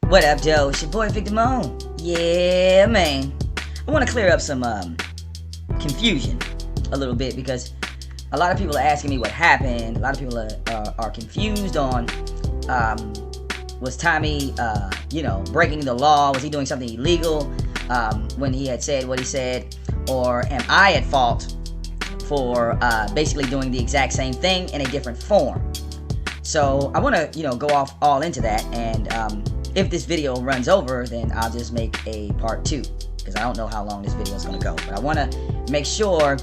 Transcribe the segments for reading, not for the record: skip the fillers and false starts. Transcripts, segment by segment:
What up, Joe? It's your boy VicDamoane. Yeah, man. I want to clear up some confusion a little bit because a lot of people are asking me what happened. A lot of people are confused on was Tommy, breaking the law? Was he doing something illegal when he had said what he said? Or am I at fault for basically doing the exact same thing in a different form? So I want to, go off all into that, and if this video runs over, then I'll just make a part 2, because I don't know how long this video is going to go. But I want to make sure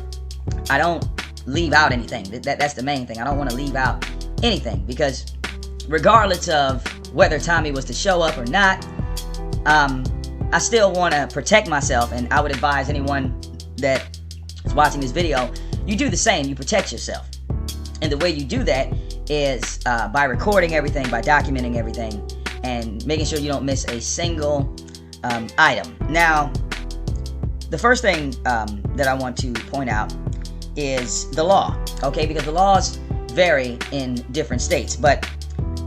I don't leave out anything. That's the main thing. I don't want to leave out anything, because regardless of whether Tommy was to show up or not, I still want to protect myself, and I would advise anyone that is watching this video, you do the same. You protect yourself. And the way you do that is by recording everything, by documenting everything, and making sure you don't miss a single item. Now, the first thing that I want to point out is the law, okay? Because the laws vary in different states, but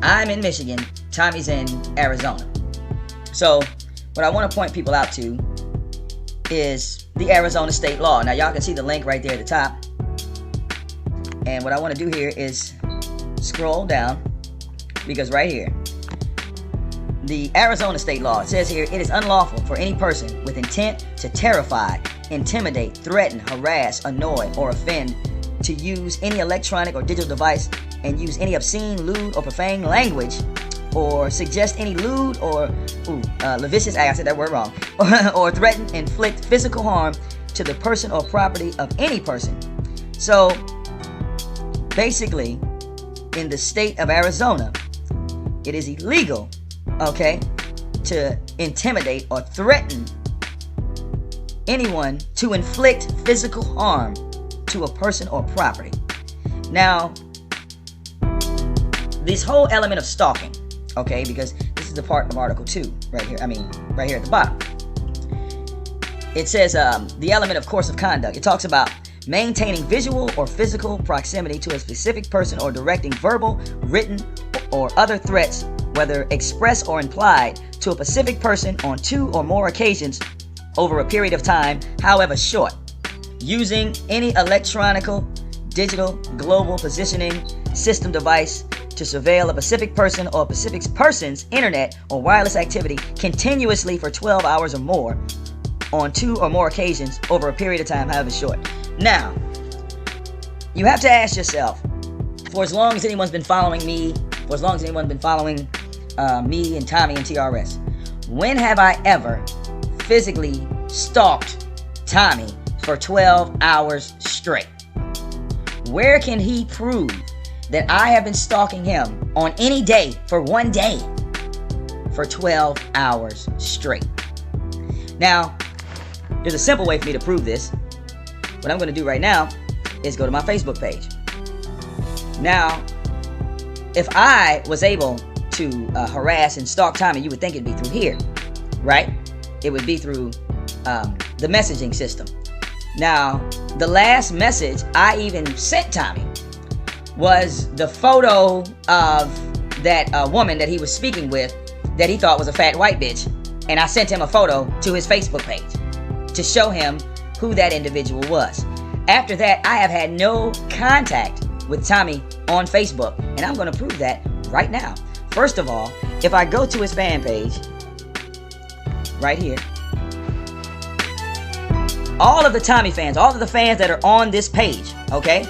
I'm in Michigan, Tommy's in Arizona. So what I want to point people out to is the Arizona state law. Now, y'all can see the link right there at the top. And what I want to do here is scroll down, because right here, the Arizona state law, it says here, it is unlawful for any person with intent to terrify, intimidate, threaten, harass, annoy, or offend to use any electronic or digital device and use any obscene, lewd, or profane language, or suggest any lewd or lascivious act, I said that word wrong, or threaten, inflict physical harm to the person or property of any person. So basically, in the state of Arizona, it is illegal, okay, to intimidate or threaten anyone to inflict physical harm to a person or property. Now, this whole element of stalking, okay, because this is the part of Article 2 right here, right here at the bottom. It says the element of course of conduct. It talks about maintaining visual or physical proximity to a specific person or directing verbal, written, or other threats, whether express or implied, to a specific person on 2 or more occasions over a period of time, however short, using any electronical, digital, global positioning system device to surveil a specific person or a specific person's internet or wireless activity continuously for 12 hours or more on 2 or more occasions over a period of time, however short. Now, you have to ask yourself, for as long as anyone's been following me, for as long as anyone's been following me and Tommy and TRS, when have I ever physically stalked Tommy for 12 hours straight? Where can he prove that I have been stalking him on any day for 1 day for 12 hours straight? Now, there's a simple way for me to prove this. What I'm going to do right now is go to my Facebook page. Now, if I was able to harass and stalk Tommy, you would think it'd be through here, right? It would be through the messaging system. Now, the last message I even sent Tommy was the photo of that woman that he was speaking with that he thought was a fat white bitch. And I sent him a photo to his Facebook page to show him who that individual was. After that, I have had no contact with Tommy on Facebook, and I'm going to prove that right now. First of all, if I go to his fan page, right here, all of the Tommy fans, all of the fans that are on this page, okay?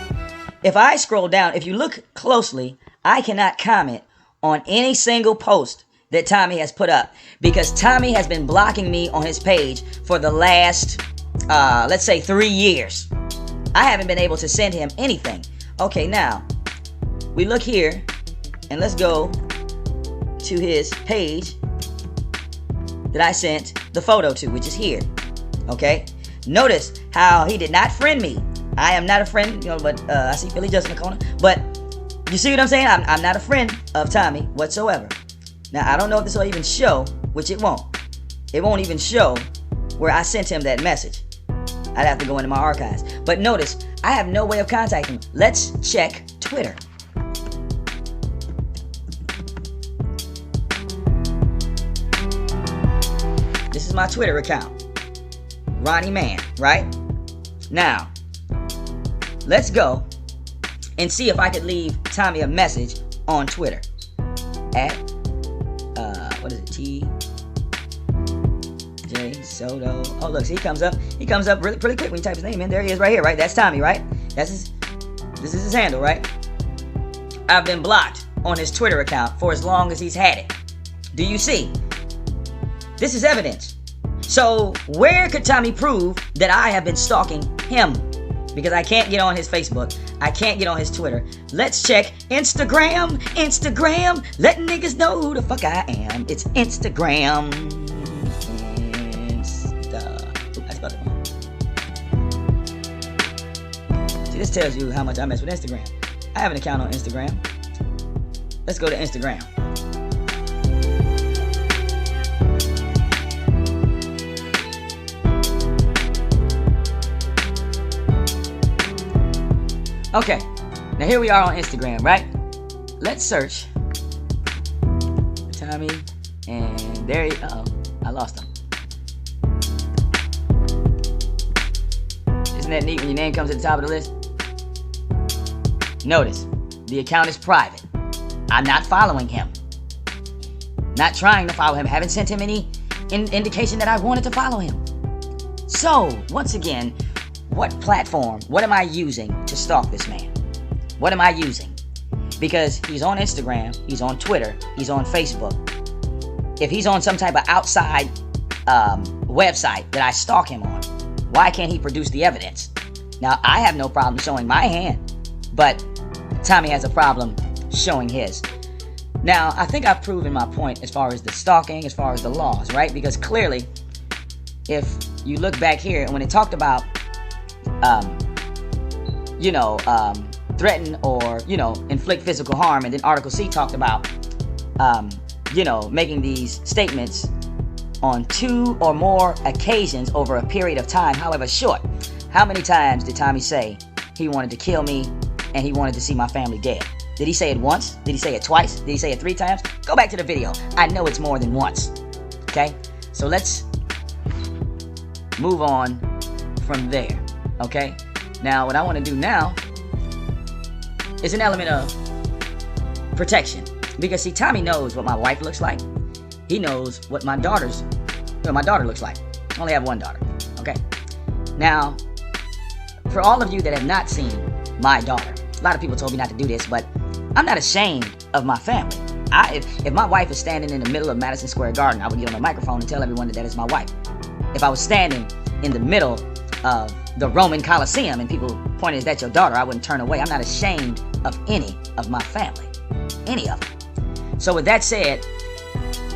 If I scroll down, if you look closely, I cannot comment on any single post that Tommy has put up, because Tommy has been blocking me on his page for the last, let's say 3 years. I haven't been able to send him anything. Okay, now, we look here, and let's go to his page that I sent the photo to, which is here, okay? Notice how he did not friend me. I am not a friend, but I see Philly Justin in the corner. But you see what I'm saying? I'm not a friend of Tommy whatsoever. Now, I don't know if this will even show, which it won't. It won't even show where I sent him that message. I'd have to go into my archives. But notice, I have no way of contacting him. Let's check Twitter. This is my Twitter account. Ronnie Man, right? Now, let's go and see if I could leave Tommy a message on Twitter. At, what is it? T.J. Soto. Oh, look, see, he comes up. He comes up really pretty quick when you type his name in. There he is right here, right? That's Tommy, right? This is his handle, right? I've been blocked on his Twitter account for as long as he's had it. Do you see? This is evidence. So where could Tommy prove that I have been stalking him? Because I can't get on his Facebook. I can't get on his Twitter. Let's check Instagram. Instagram. Let niggas know who the fuck I am. It's Instagram. I spelled it wrong. See, this tells you how much I mess with Instagram. I have an account on Instagram. Let's go to Instagram. Okay, now here we are on Instagram, right? Let's search Tommy, and there he, I lost him. Isn't that neat when your name comes at the top of the list? Notice, the account is private. I'm not following him. Not trying to follow him. Haven't sent him any indication that I wanted to follow him. So, once again, what platform, what am I using to stalk this man? What am I using? Because he's on Instagram, he's on Twitter, he's on Facebook. If he's on some type of outside website that I stalk him on, why can't he produce the evidence? Now, I have no problem showing my hand, but Tommy has a problem showing his. Now, I think I've proven my point as far as the stalking, as far as the laws, right? Because clearly, if you look back here, and when it talked about threaten or, inflict physical harm. And then Article C talked about, making these statements on 2 or more occasions over a period of time, however short. How many times did Tommy say he wanted to kill me and he wanted to see my family dead? Did he say it once? Did he say it twice? Did he say it 3 times? Go back to the video. I know it's more than once. Okay? So let's move on from there. Okay? Now, what I want to do now is an element of protection. Because, see, Tommy knows what my wife looks like. He knows what my daughter looks like. I only have one daughter. Okay? Now, for all of you that have not seen my daughter, a lot of people told me not to do this, but I'm not ashamed of my family. If my wife is standing in the middle of Madison Square Garden, I would get on the microphone and tell everyone that is my wife. If I was standing in the middle of the Roman Colosseum and people pointed, is that your daughter? I wouldn't turn away. I'm not ashamed of any of my family. Any of them. So with that said,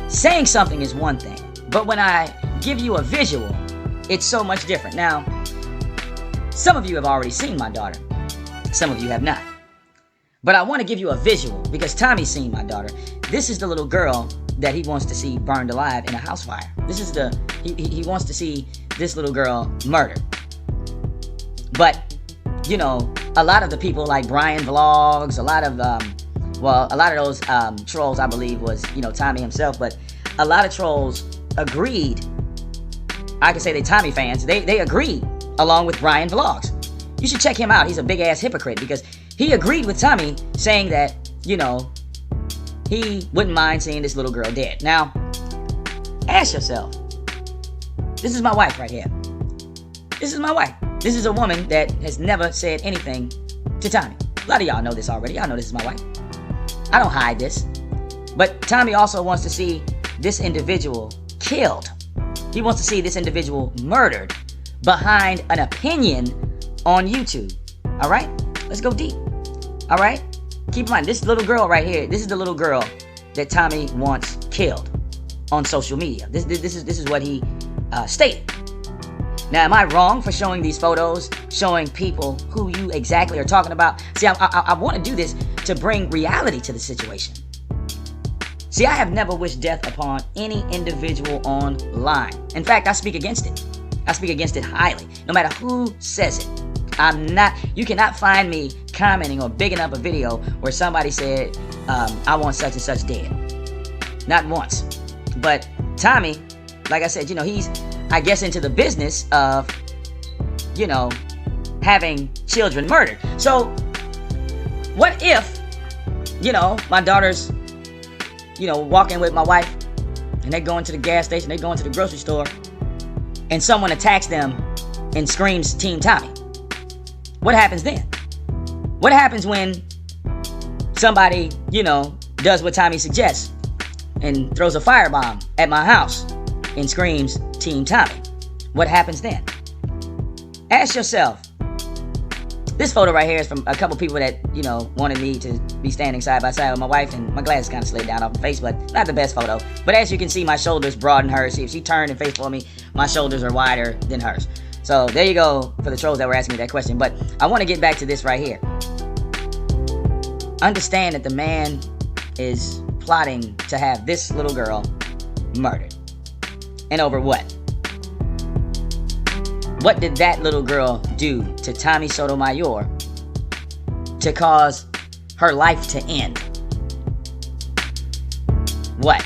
saying something is one thing, but when I give you a visual, it's so much different. Now, some of you have already seen my daughter. Some of you have not. But I want to give you a visual because Tommy's seen my daughter. This is the little girl that he wants to see burned alive in a house fire. This is he wants to see this little girl murdered. But, a lot of the people like Brian Vlogs, a lot of those trolls, I believe, was, Tommy himself, but a lot of trolls agreed. I can say they're Tommy fans. They agreed along with Brian Vlogs. You should check him out. He's a big ass hypocrite because he agreed with Tommy saying that, he wouldn't mind seeing this little girl dead. Now, ask yourself, this is my wife right here. This is my wife. This is a woman that has never said anything to Tommy. A lot of y'all know this already. Y'all know this is my wife. I don't hide this. But Tommy also wants to see this individual killed. He wants to see this individual murdered behind an opinion on YouTube. All right? Let's go deep. All right? Keep in mind, this little girl right here, this is the little girl that Tommy wants killed on social media. This is what he stated. Now, am I wrong for showing these photos, showing people who you exactly are talking about? See, I want to do this to bring reality to the situation. See, I have never wished death upon any individual online. In fact, I speak against it. I speak against it highly, no matter who says it. You cannot find me commenting or bigging up a video where somebody said, I want such and such dead. Not once. But Tommy like I said, he's, I guess, into the business of, having children murdered. So, what if, my daughter's, walking with my wife, and they go into the gas station, they go into the grocery store, and someone attacks them and screams Team Tommy? What happens then? What happens when somebody, does what Tommy suggests and throws a firebomb at my house and screams Team Tommy? What happens then? Ask yourself. This photo right here is from a couple people that, wanted me to be standing side by side with my wife, and my glasses kind of slid down off the face, but not the best photo. But as you can see, my shoulders broaden hers. See, if she turned and faced for me, my shoulders are wider than hers. So there you go for the trolls that were asking me that question. But I want to get back to this right here. Understand that the man is plotting to have this little girl murdered. And over what? What did that little girl do to Tommy Sotomayor to cause her life to end? What?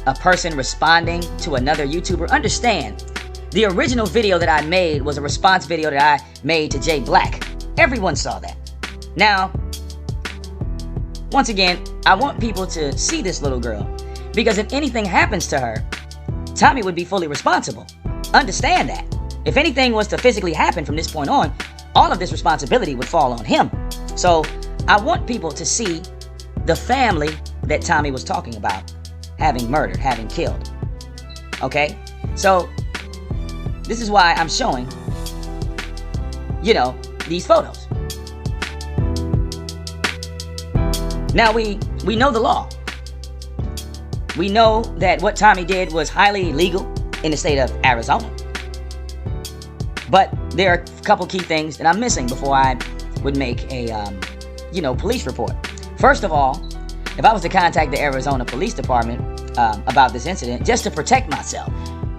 A person responding to another YouTuber? Understand, the original video that I made was a response video that I made to Jay Black. Everyone saw that. Now, once again, I want people to see this little girl, because if anything happens to her, Tommy would be fully responsible. Understand that. If anything was to physically happen from this point on, all of this responsibility would fall on him. So I want people to see the family that Tommy was talking about having murdered, having killed. Okay? So this is why I'm showing, these photos. Now we know the law. We know that what Tommy did was highly illegal in the state of Arizona. But there are a couple key things that I'm missing before I would make a, police report. First of all, if I was to contact the Arizona Police Department about this incident, just to protect myself,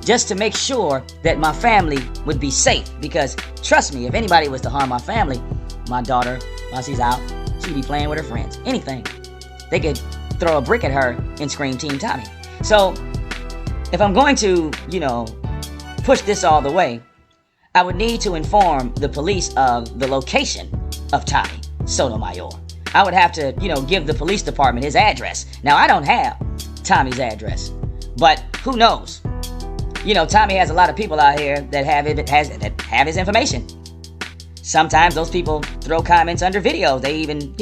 just to make sure that my family would be safe, because trust me, if anybody was to harm my family, my daughter, while she's out, she'd be playing with her friends. Anything. They could throw a brick at her and scream Team Tommy. So, if I'm going to, push this all the way, I would need to inform the police of the location of Tommy Sotomayor. I would have to, give the police department his address. Now, I don't have Tommy's address, but who knows? Tommy has a lot of people out here that have his information. Sometimes those people throw comments under videos. They even,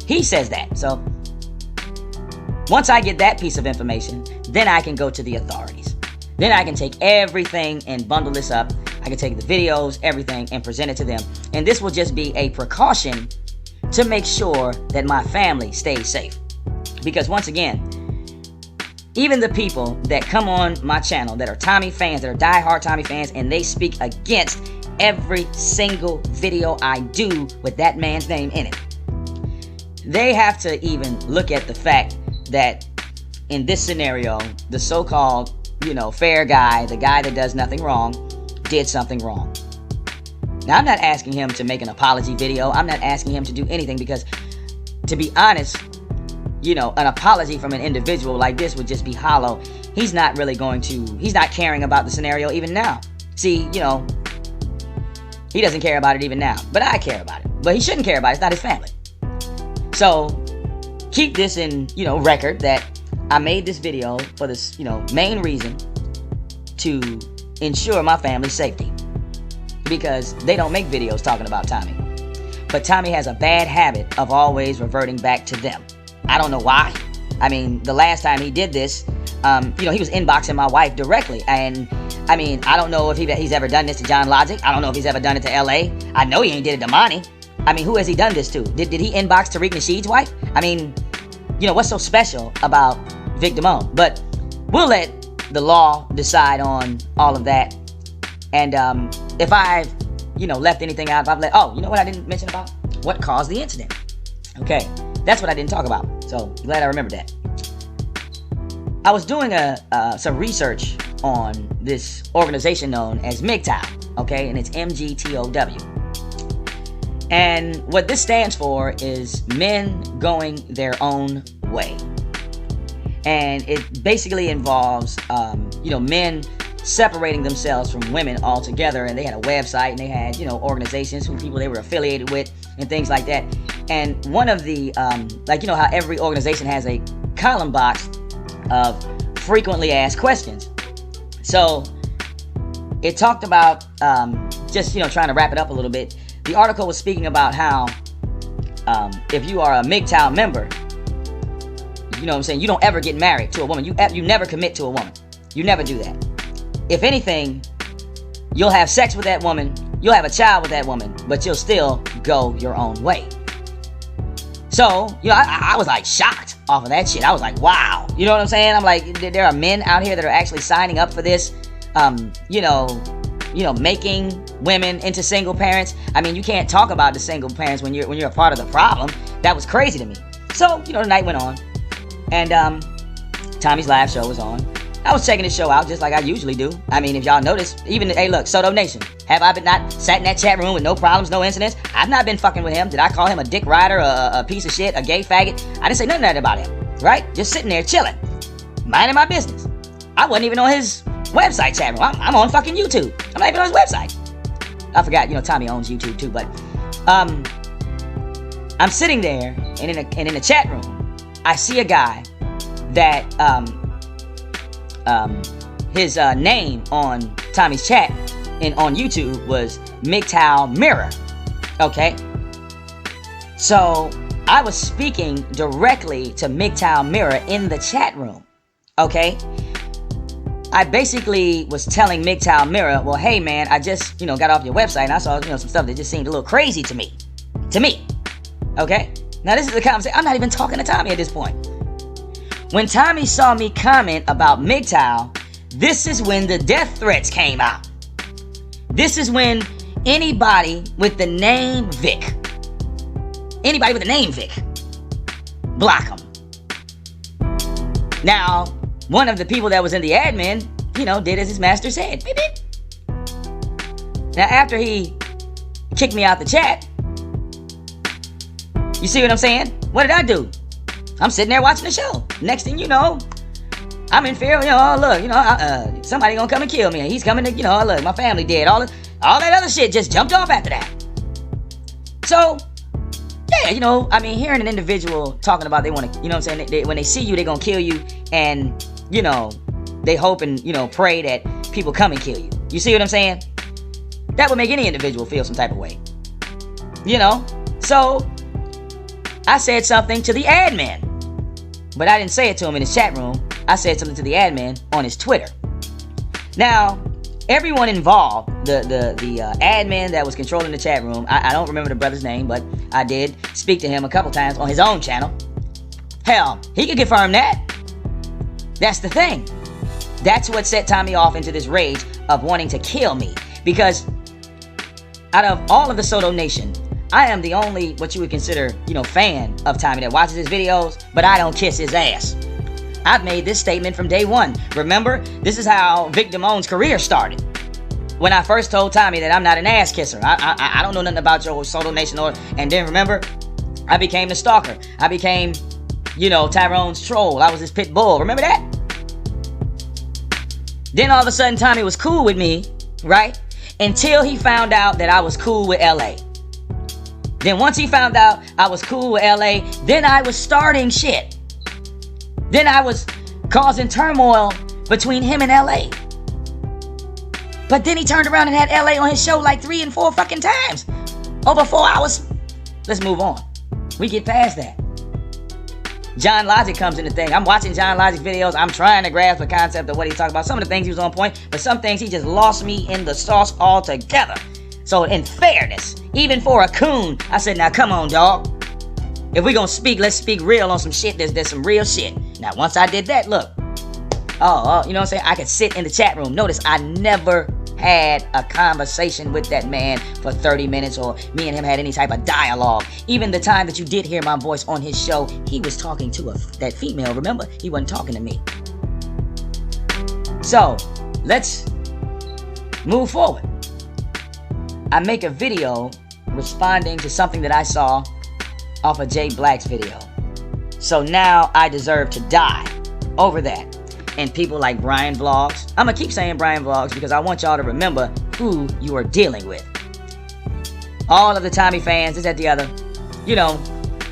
he says that. So once I get that piece of information, then I can go to the authorities. Then I can take everything and bundle this up. I can take the videos, everything, and present it to them. And this will just be a precaution to make sure that my family stays safe. Because once again, even the people that come on my channel that are Tommy fans, that are diehard Tommy fans, and they speak against every single video I do with that man's name in it, they have to even look at the fact that in this scenario, the so-called, fair guy, the guy that does nothing wrong, did something wrong. Now, I'm not asking him to make an apology video. I'm not asking him to do anything, because, to be honest, an apology from an individual like this would just be hollow. He's not caring about the scenario even now. See, he doesn't care about it even now, but I care about it. But he shouldn't care about it. It's not his family. So keep this in, record that I made this video for this, main reason to ensure my family's safety, because they don't make videos talking about Tommy. But Tommy has a bad habit of always reverting back to them. I don't know why. I mean, the last time he did this, he was inboxing my wife directly. And I mean, I don't know if he's ever done this to John Logic. I don't know if he's ever done it to LA. I know he ain't did it to Monty. I mean, who has he done this to? Did he inbox Tariq Nasheed's wife? I mean, what's so special about VicDamoane? But we'll let the law decide on all of that. And if I've, left anything out, if I've what I didn't mention about? What caused the incident? Okay, that's what I didn't talk about. So glad I remembered that. I was doing some research on this organization known as MGTOW, okay, and it's MGTOW. And what this stands for is Men Going Their Own Way. And it basically involves, men separating themselves from women altogether, and they had a website, and they had, organizations, who people they were affiliated with, and things like that. And one of the, how every organization has a column box of frequently asked questions. So it talked about, trying to wrap it up a little bit. The article was speaking about how if you are a MGTOW member, you don't ever get married to a woman. You never commit to a woman. You never do that. If anything, you'll have sex with that woman, you'll have a child with that woman, but you'll still go your own way. So, I was like shocked off of that shit. I was like, wow. You know what I'm saying? I'm like, there are men out here that are actually signing up for this, making women into single parents. I mean, you can't talk about the single parents when you're a part of the problem. That was crazy to me. So, the night went on, and Tommy's live show was on. I was checking the show out just like I usually do. I mean, if y'all notice, even, hey, look, Soto Nation, have I been not sat in that chat room with no problems, no incidents? I've not been fucking with him. Did I call him a dick rider, a piece of shit, a gay faggot? I didn't say nothing bad about him, right? Just sitting there chilling, minding my business. I wasn't even on his website chat room. I'm on fucking YouTube. I'm not even on his website. I forgot, Tommy owns YouTube too, but I'm sitting there, and in the chat room, I see a guy that his name on Tommy's chat and on YouTube was MGTOW Mirror. Okay, so I was speaking directly to MGTOW Mirror in the chat room. Okay, I basically was telling MGTOW Mirror, well, hey man, I just got off your website and I saw some stuff that just seemed a little crazy to me. Okay, now this is the conversation. I'm not even talking to Tommy at this point. When Tommy saw me comment about MGTOW, this is when the death threats came out. This is when anybody with the name Vic, block them. Now, one of the people that was in the admin, did as his master said. Beep, beep. Now, after he kicked me out the chat, you see what I'm saying? What did I do? I'm sitting there watching the show. Next thing you know, I'm in fear. Somebody gonna come and kill me. He's coming to, look, my family dead. All that other shit just jumped off after that. So, yeah, hearing an individual talking about they want to, when they see you, they're gonna kill you, and they hope and pray that people come and kill you. You see what I'm saying? That would make any individual feel some type of way. So I said something to the admin. But I didn't say it to him in his chat room. I said something to the admin on his Twitter. Now, everyone involved, the admin that was controlling the chat room, I don't remember the brother's name, but I did speak to him a couple times on his own channel. Hell, he could confirm that. That's the thing. That's what set Tommy off into this rage of wanting to kill me. Because out of all of the Soto Nation, I am the only, what you would consider, fan of Tommy that watches his videos, but I don't kiss his ass. I've made this statement from day one. Remember, this is how VicDamoane's career started. When I first told Tommy that I'm not an ass kisser. I don't know nothing about your Soto Nation and then remember, I became the stalker. I became, Tyrone's troll. I was his pit bull. Remember that? Then all of a sudden, Tommy was cool with me, right? Until he found out that I was cool with LA. Then once he found out I was cool with LA, then I was starting shit. Then I was causing turmoil between him and LA. But then he turned around and had LA on his show like 3 and 4 fucking times. Over 4 hours. Let's move on. We get past that. John Logic comes in the thing. I'm watching John Logic's videos. I'm trying to grasp the concept of what he's talking about. Some of the things he was on point, but some things he just lost me in the sauce altogether. So in fairness, even for a coon, I said, now come on, dog. If we gonna speak, let's speak real on some shit. There's some real shit. Now, once I did that, look. You know what I'm saying? I could sit in the chat room. Notice I never had a conversation with that man for 30 minutes or me and him had any type of dialogue. Even the time that you did hear my voice on his show, he was talking to that female, remember? He wasn't talking to me. So, let's move forward. I make a video responding to something that I saw off of Jay Black's video. So now I deserve to die over that. and people like Brian Vlogs. I'm going to keep saying Brian Vlogs because I want y'all to remember who you are dealing with. All of the Tommy fans, this, that, the other. You know,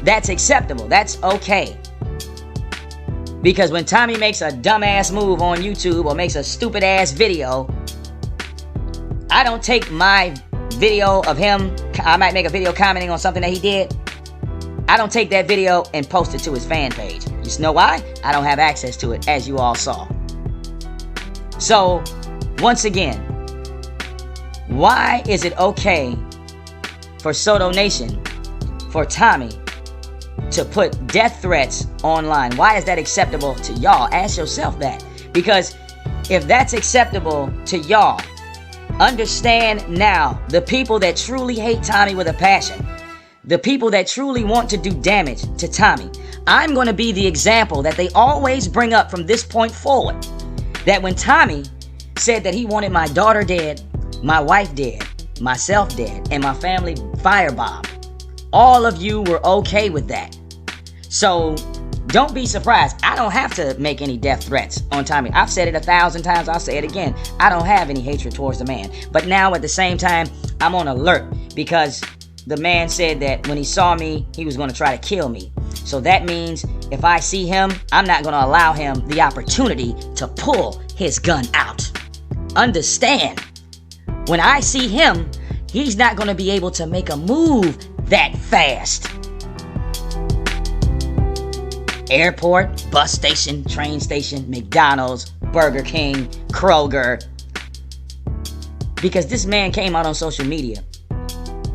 that's acceptable. That's okay. Because when Tommy makes a dumbass move on YouTube or makes a stupid ass video, I don't take my video of him, I might make a video commenting on something that he did. I don't take that video and post it to his fan page. You know why? I don't have access to it, as you all saw. So, once again, why is it okay for Soto Nation, for Tommy, to put death threats online? Why is that acceptable to y'all? Ask yourself that. Because if that's acceptable to y'all, understand now, the people that truly hate Tommy with a passion, the people that truly want to do damage to Tommy, I'm going to be the example that they always bring up from this point forward. That when Tommy said that he wanted my daughter dead, my wife dead, myself dead, and my family firebombed, all of you were okay with that. So don't be surprised. I don't have to make any death threats on Tommy. I've said it 1,000 times. I'll say it again. I don't have any hatred towards the man. But now at the same time, I'm on alert because the man said that when he saw me, he was going to try to kill me. So that means if I see him, I'm not going to allow him the opportunity to pull his gun out. Understand, when I see him, he's not going to be able to make a move that fast. Airport, bus station, train station, McDonald's, Burger King, Kroger. Because this man came out on social media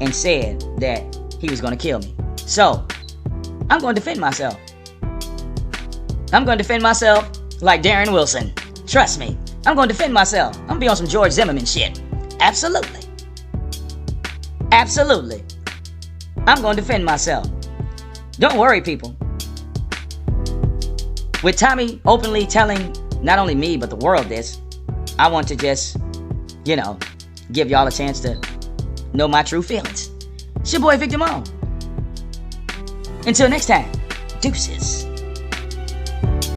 and said that he was going to kill me. So, I'm going to defend myself. I'm going to defend myself like Darren Wilson. Trust me. I'm going to defend myself. I'm going to be on some George Zimmerman shit. Absolutely. Absolutely. I'm going to defend myself. Don't worry, people. With Tommy openly telling not only me, but the world this, I want to just, give y'all a chance to know my true feelings. It's your boy, VicDamoane. Until next time, deuces.